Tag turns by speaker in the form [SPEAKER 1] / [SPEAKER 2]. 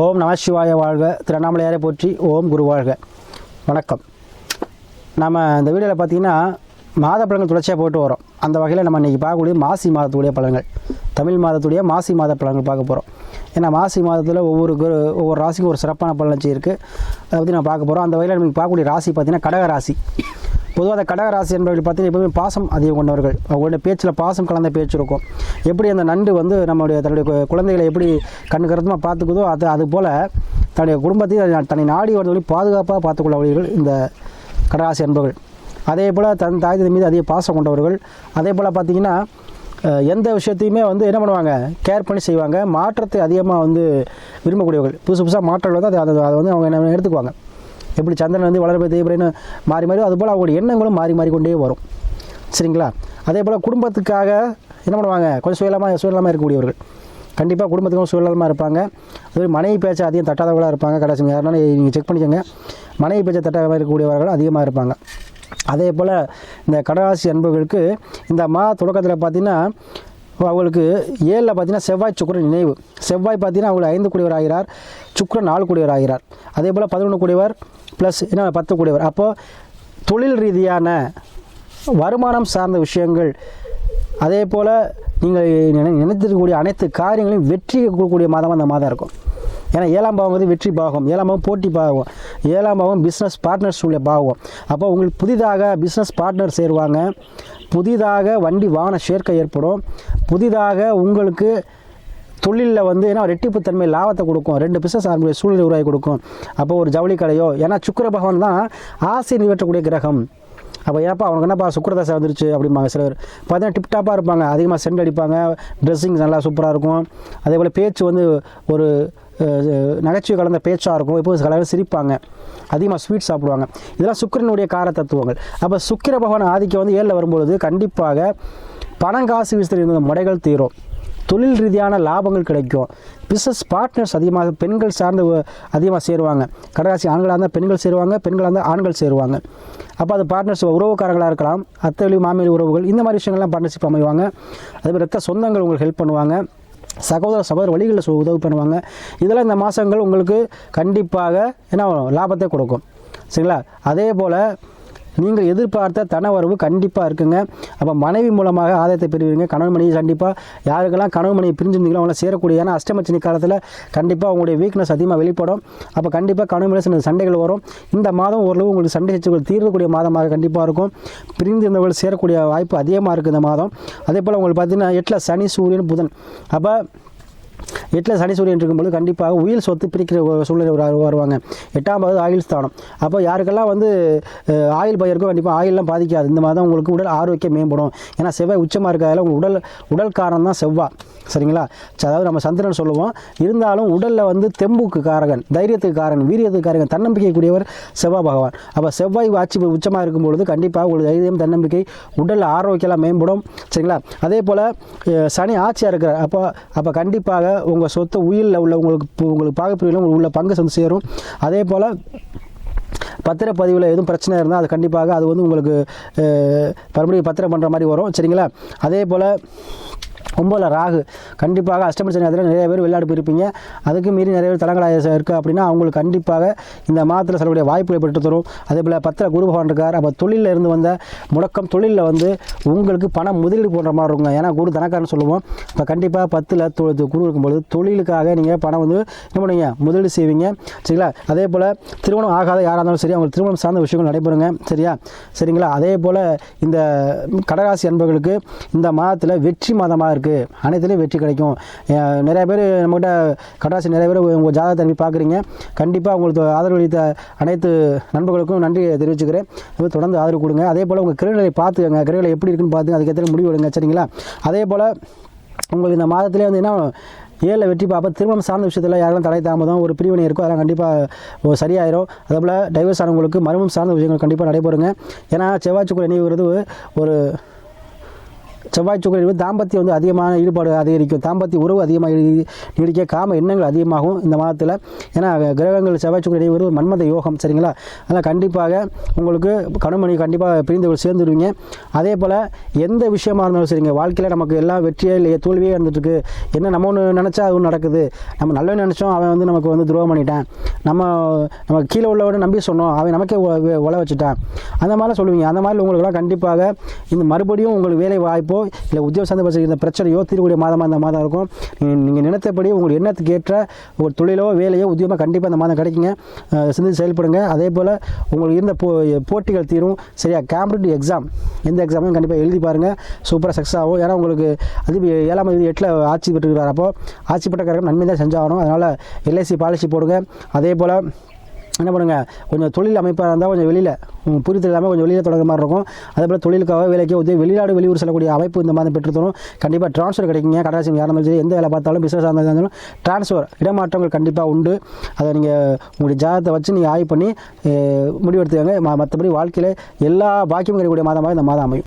[SPEAKER 1] ஓம் நம சிவாய வாழ்க, திருவண்ணாமலையாரை போற்றி, ஓம் குரு வாழ்க. வணக்கம். நம்ம இந்த வீடியோவில் பார்த்திங்கன்னா மாத பலன்கள் தொடர்ச்சியாக போட்டு வரோம். அந்த வகையில் நம்ம இன்றைக்கி பார்க்கக்கூடிய மாசி மாதத்துடைய பலன்கள், தமிழ் மாதத்துடைய மாசி மாத பலன்கள் பார்க்க போகிறோம். ஏன்னா மாசி மாதத்தில் ஒவ்வொரு ராசிக்கும் ஒரு சிறப்பான பலன் இருக்குது. அதை பற்றி நான் பார்க்க போகிறோம். அந்த வகையில் நமக்கு பார்க்கக்கூடிய ராசி பார்த்திங்கன்னா கடக ராசி. பொதுவாக அந்த கடக ராசி என்பவர்கள் பார்த்தீங்கன்னா எப்பவுமே பாசம் அதிகம் கொண்டவர்கள். அவங்களுடைய பேச்சில் பாசம் கலந்த பேச்சு இருக்கும். எப்படி அந்த நண்டு தன்னுடைய குழந்தைகளை எப்படி கண்ணுக்கருத்தமாக பார்த்துக்குதோ அதுபோல் தன்னுடைய குடும்பத்தையும் தன்னை நாடி வருவதை பாதுகாப்பாக பார்த்துக்கொள்ளவர்கள் இந்த கடகராசி என்பவர்கள். அதே போல் தன் தாய் மீது அதிக பாசம் கொண்டவர்கள். அதே போல் பார்த்திங்கன்னா எந்த விஷயத்தையுமே என்ன பண்ணுவாங்க, கேர் பண்ணி செய்வாங்க. மாற்றத்தை அதிகமாக விரும்பக்கூடியவர்கள். புதுசாக மாற்றங்கள் அதை அவங்க என்ன எடுத்துக்குவாங்க. எப்படி சந்திரன் வளர்ப்பு தேவைன்னு மாறி அதுபோல் அவங்களுடைய எண்ணங்களும் மாறி கொண்டே வரும். சரிங்களா? அதே போல் குடும்பத்துக்காக என்ன பண்ணுவாங்க, கொஞ்சம் சுயநலமாக இருக்கக்கூடியவர்கள். கண்டிப்பாக குடும்பத்துக்கும் சுயநலமாக இருப்பாங்க. அதுவே மனைவி பேச்சை அதிகம் தட்டாதவர்களாக இருப்பாங்க. கடைசி யாருனாலும் நீங்கள் செக் பண்ணிக்கோங்க, மனைவி பேச்சை தட்டாதவர்கள் இருக்கக்கூடியவர்கள் அதிகமாக இருப்பாங்க. அதே போல் இந்த கடகராசி அன்பர்களுக்கு இந்த தொடக்கத்தில் பார்த்திங்கன்னா அவங்களுக்கு 7ல் பார்த்திங்கன்னா செவ்வாய் சுக்கிரன் நினைவு. செவ்வாய் பார்த்திங்கன்னா அவங்களுக்கு 5 கூடியவர் ஆகிறார், சுக்கிரன் 4 கூடியவர் ஆகிறார். அதே போல் 11 கூடியவர் ப்ளஸ் 10 கூடியவர். அப்போது தொழில் ரீதியான வருமானம் சார்ந்த விஷயங்கள், அதே போல் நீங்கள் நினைத்திருக்கக்கூடிய அனைத்து காரியங்களையும் வெற்றி கொடுக்கக்கூடிய மாதமாக அந்த மாதம் இருக்கும். ஏன்னா 7ஆம் பாவம் வெற்றி பாகம், 7ஆம் பாவம் போட்டி பாகம், 7ஆம் பாவம் பிஸ்னஸ் பார்ட்னர்ஸ் உள்ள பாகம். அப்போ உங்களுக்கு புதிதாக பிஸ்னஸ் பார்ட்னர் சேருவாங்க, புதிதாக வண்டி வாகன சேர்க்கை ஏற்படும், புதிதாக உங்களுக்கு தொழிலில் ரெட்டிப்பு தன்மை லாபத்தை கொடுக்கும், 2 பிஸ்னஸ் ஆரம்பிக்க சூழ்நிலை உருவாக்கி கொடுக்கும். அப்போ ஒரு ஜவுளி கடையோ, ஏன்னா சுக்கிர பகவான் தான் ஆசை நிறைவேற்றக்கூடிய கிரகம். அப்போ ஏப்பா அவனுக்கு என்னப்பா சுக்கிரதசை வந்துருச்சு அப்படிம்பாங்க சிலர். பார்த்தீங்கன்னா டிப்டாப்பாக இருப்பாங்க, அதிகமாக சென்ட் அடிப்பாங்க, ட்ரெஸ்ஸிங் நல்லா சூப்பராக இருக்கும். அதே போல் பேச்சு ஒரு நகைச்சுவை கலந்த பேச்சாக இருக்கும். இப்போ கலர் சிரிப்பாங்க, அதிகமாக ஸ்வீட் சாப்பிடுவாங்க. இதெல்லாம் சுக்கிரனுடைய கார தத்துவங்கள். அப்போ சுக்கிர பகவான் ஆதிக்கம் 7ல் வரும்பொழுது கண்டிப்பாக பணம் காசு விசிறிய முறைகள் தீரும், தொழில் ரீதியான லாபங்கள் கிடைக்கும், பிஸ்னஸ் பார்ட்னர்ஸ் அதிகமாக பெண்கள் சார்ந்து அதிகமாக சேருவாங்க. கடகராசி ஆண்களாக இருந்தால் பெண்கள் சேருவாங்க, பெண்களாக இருந்தால் ஆண்கள் சேருவாங்க. அப்போ அது பார்ட்னர்ஸ் உறவுக்காரர்களாக இருக்கலாம், அத்தை மாமியார் உறவுகள், இந்த மாதிரி விஷயங்கள்லாம் பார்ட்னர்ஷிப் அமைவாங்க. அதேமாதிரி ரத்த சொந்தங்கள் உங்களுக்கு ஹெல்ப் பண்ணுவாங்க, சகோதர வழிகளில் உதவி பண்ணுவாங்க. இதெல்லாம் இந்த மாதங்கள் உங்களுக்கு கண்டிப்பாக லாபத்தை கொடுக்கும். சரிங்களா? அதே போல் நீங்கள் எதிர்பார்த்த தனவரவு கண்டிப்பாக இருக்குங்க. அப்போ மனைவி மூலமாக ஆதாயத்தை பெறுவீங்க. கணவன் மனைவி கண்டிப்பாக யாருக்கெல்லாம் கணவன் மனைவி பிரிஞ்சிருந்தீங்களோ அவங்களாம் சேரக்கூடிய, ஏன்னா அஷ்டமச்சனி காலத்தில் கண்டிப்பாக உங்களுடைய வீக்னஸ் அதிகமாக வெளிப்படும். அப்போ கண்டிப்பாக கணவன் மனைவி சண்டைகள் வரும். இந்த மாதம் ஓரளவு உங்களுக்கு சண்டை சச்சரவுகள் தீர்க்கக்கூடிய மாதமாக கண்டிப்பாக இருக்கும். பிரிந்திருந்தவர்கள் சேரக்கூடிய வாய்ப்பு அதிகமாக இருக்குது இந்த மாதம். அதே போல் உங்களுக்கு பார்த்திங்கன்னா 8ல் சனி சூரியன் புதன். அப்போ 8ல் சனி சூரியன் இருக்கும்போது கண்டிப்பாக உயில் சொத்து பிரிக்கிற சூழ்நிலை வருவாங்க. 8ஆம் பாவது ஆயில் ஸ்தானம். அப்போ யாருக்கெல்லாம் ஆயில் பயிருக்கும் கண்டிப்பாக ஆயிலெலாம் பாதிக்காது. இந்த மாதம் உங்களுக்கு உடல் ஆரோக்கியம் மேம்படும். ஏன்னா செவ்வாய் உச்சமாக இருக்கிறதால உங்களுக்கு உடல் காரணம் தான் செவ்வாய். சரிங்களா? அதாவது நம்ம சந்திரன் சொல்லுவோம், இருந்தாலும் உடலில் தெம்புக்கு காரகன், தைரியத்துக்கு காரகன், வீரியத்துக்கு காரகன், தன்னம்பிக்கைக்குரியவர் செவ்வாய் பகவான். அப்போ செவ்வாய் ஆட்சி உச்சமாக இருக்கும்பொழுது கண்டிப்பாக உங்களுக்கு தைரியம், தன்னம்பிக்கை, உடல் ஆரோக்கியம்லாம் மேம்படும். சரிங்களா? அதே போல் சனி ஆட்சியாக இருக்கிறார். அப்போ கண்டிப்பாக உங்கள் சொத்து உயிரில் உள்ள உங்களுக்கு பாகப்பிரிவில் உள்ள பங்கு சேரும். அதே போல் பத்திரப்பதிவில் எதுவும் பிரச்சனை இருந்தால் அது கண்டிப்பாக அது உங்களுக்கு மறுபடியும் பத்திரம் பண்ணுற மாதிரி வரும். சரிங்களா? அதே போல் 9ல் ராகு. கண்டிப்பாக அஷ்டமச்சனி நேரத்தில் நிறைய பேர் வெளிநாடு போயிருப்பீங்க. அதுக்கு மீறி நிறைய பேர் தலங்களாக இருக்குது அப்படின்னா அவங்களுக்கு கண்டிப்பாக இந்த மாதத்தில் செல்லக்கூடிய வாய்ப்புகளை பெற்று தரும். அதே போல் 10ல் குரு பகவான் இருக்கார். அப்போ தொழிலில் இருந்து வந்த முடக்கம், தொழிலில் உங்களுக்கு பணம் முதலீடு போன்ற மாதிரி இருக்குங்க. ஏன்னா குரு தனக்காரன்னு சொல்லுவோம். இப்போ கண்டிப்பாக 10ல் குரு இருக்கும்பொழுது தொழிலுக்காக நீங்கள் பணம் என்ன பண்ணுவீங்க, முதலீடு செய்வீங்க. சரிங்களா? அதே போல் திருமணம் ஆகாத யாராக இருந்தாலும் சரி, அவங்களுக்கு திருமணம் சார்ந்த விஷயங்கள் நடைபெறுங்க. சரிங்களா? அதே போல் இந்த கடகராசி அன்பர்களுக்கு இந்த மாதத்தில் வெற்றி மாதமாக இருக்குது. அனைத்துலேயும் வெற்றி கிடைக்கும். நிறைய பேர் நம்மகிட்ட கடகராசி நிறைய பேர் உங்கள் ஜாதகத்தை அனுப்பி பார்க்குறீங்க. கண்டிப்பாக உங்களுக்கு ஆதரவு அளித்த அனைத்து நண்பர்களுக்கும் நன்றி தெரிவிச்சுக்கிறேன். தொடர்ந்து ஆதரவு கொடுங்க. அதே போல் உங்கள் கிரகங்களை பார்த்துக்கங்க, கிரகங்களை எப்படி இருக்குன்னு பார்த்துங்க, அதுக்கேற்ற முடிவு எடுங்க. சரிங்களா? அதே போல் உங்களுக்கு இந்த மாதத்துலேயே என்ன 7ல் வெற்றி பார்ப்போம். திருமணம் சார்ந்த விஷயத்தில் யாரெல்லாம் தடை தாமதம் ஒரு பிரிவினை இருக்கும், அதெல்லாம் கண்டிப்பாக சரியாயிரும். அதே போல் டைவர்ஸ் ஆனவங்களுக்கு மர்மம் சார்ந்த விஷயங்கள் கண்டிப்பாக நடைபெறுங்க. ஏன்னா செவ்வாய் சுக்கிரன் நினைவுகிறது ஒரு செவ்வாய் சுக்கிரன் தாம்பத்தியம் வந்து அதிகமான ஈடுபாடு அதிகரிக்கும், தாம்பத்திய உறவு அதிகமாக நீடிக்க, காம எண்ணங்கள் அதிகமாகும் இந்த மாதத்தில். ஏன்னா கிரகங்கள் செவ்வாய் சுக்கிரன் ஒரு மன்மத யோகம், சரிங்களா? அதனால் கண்டிப்பாக உங்களுக்கு கணவன் கண்டிப்பாக பிரிந்தவர்கள் சேர்ந்துருவீங்க. அதே போல் எந்த விஷயமா இருந்தாலும் சரிங்க, வாழ்க்கையில் நமக்கு எல்லாம் வெற்றியே இல்லையே தோல்வியே இருந்துட்டுருக்கு, என்ன நம்ம ஒன்று நினச்சா அது ஒன்று நடக்குது, நம்ம நல்லவன் நினச்சோம் அவன் வந்து நமக்கு வந்து துரோகம் பண்ணிட்டான், நம்ம கீழே உள்ளவனை நம்பி சொன்னோம் அவன் நமக்கே உழ வச்சுட்டான், அந்த மாதிரிலாம் சொல்லுவீங்க. அந்த மாதிரி உங்களுக்குலாம் கண்டிப்பாக இந்த மறுபடியும் உங்களுக்கு வேலை வாய்ப்போ இல்லை உத்தியோக சந்தர்ப்ப இந்த பிரச்சனையோ தீர்வுடைய மாதமாக இந்த மாதம் இருக்கும். நீங்கள் நினைத்தபடி உங்களுக்கு எண்ணத்துக்கு ஏற்ற ஒரு தொழிலோ வேலையோ உத்தியோகமாக கண்டிப்பாக இந்த மாதம் கிடைக்குங்க. சிந்தித்து செயல்படுங்க. அதே போல் உங்களுக்கு இருந்த போட்டிகள் தீரும், சரியா? காம்படிட்டிவ் எக்ஸாம் எந்த எக்ஸாமையும் கண்டிப்பாக எழுதி பாருங்கள், சூப்பராக சக்ஸஸ் ஆகும். ஏன்னா உங்களுக்கு அது 7ஆம் தேதி 8ல் ஆட்சி பெற்றுக்கிறார். அப்போது ஆட்சி பெற்ற காரர்கள் நன்மை தான் செஞ்சாகணும். அதனால் எல்ஐசி பாலிசி போடுங்க. அதே போல் என்ன பண்ணுங்கள், கொஞ்சம் தொழில் அமைப்பாக இருந்தால் கொஞ்சம் வெளியில் புரிதல் இல்லாமல் கொஞ்சம் வெளியில் தொடங்குற மாதிரி இருக்கும். அதே போல் தொழிலுக்காக வேலைக்கு வெளிநாடு வெளியூர் செல்லக்கூடிய அமைப்பு இந்த மாதிரி பெற்றுத்தரும். கண்டிப்பாக ட்ரான்ஸ்ஃபர் கிடைக்குங்க. கடலாசி யாரும் சரி, எந்த வேலை பார்த்தாலும் பிஸ்னஸ் இருந்தாலும் ட்ரான்ஸ்ஃபர் இடமாற்றங்கள் கண்டிப்பாக உண்டு. அதை நீங்கள் உங்களுடைய ஜாதகத்தை வச்சு நீங்கள் ஆய்வு பண்ணி முடிவெடுத்துக்கங்க. மற்றபடி வாழ்க்கையில் எல்லா பாக்கியமும் கிடைக்கக்கூடிய மாதமாக இந்த மாதம் அமையும்.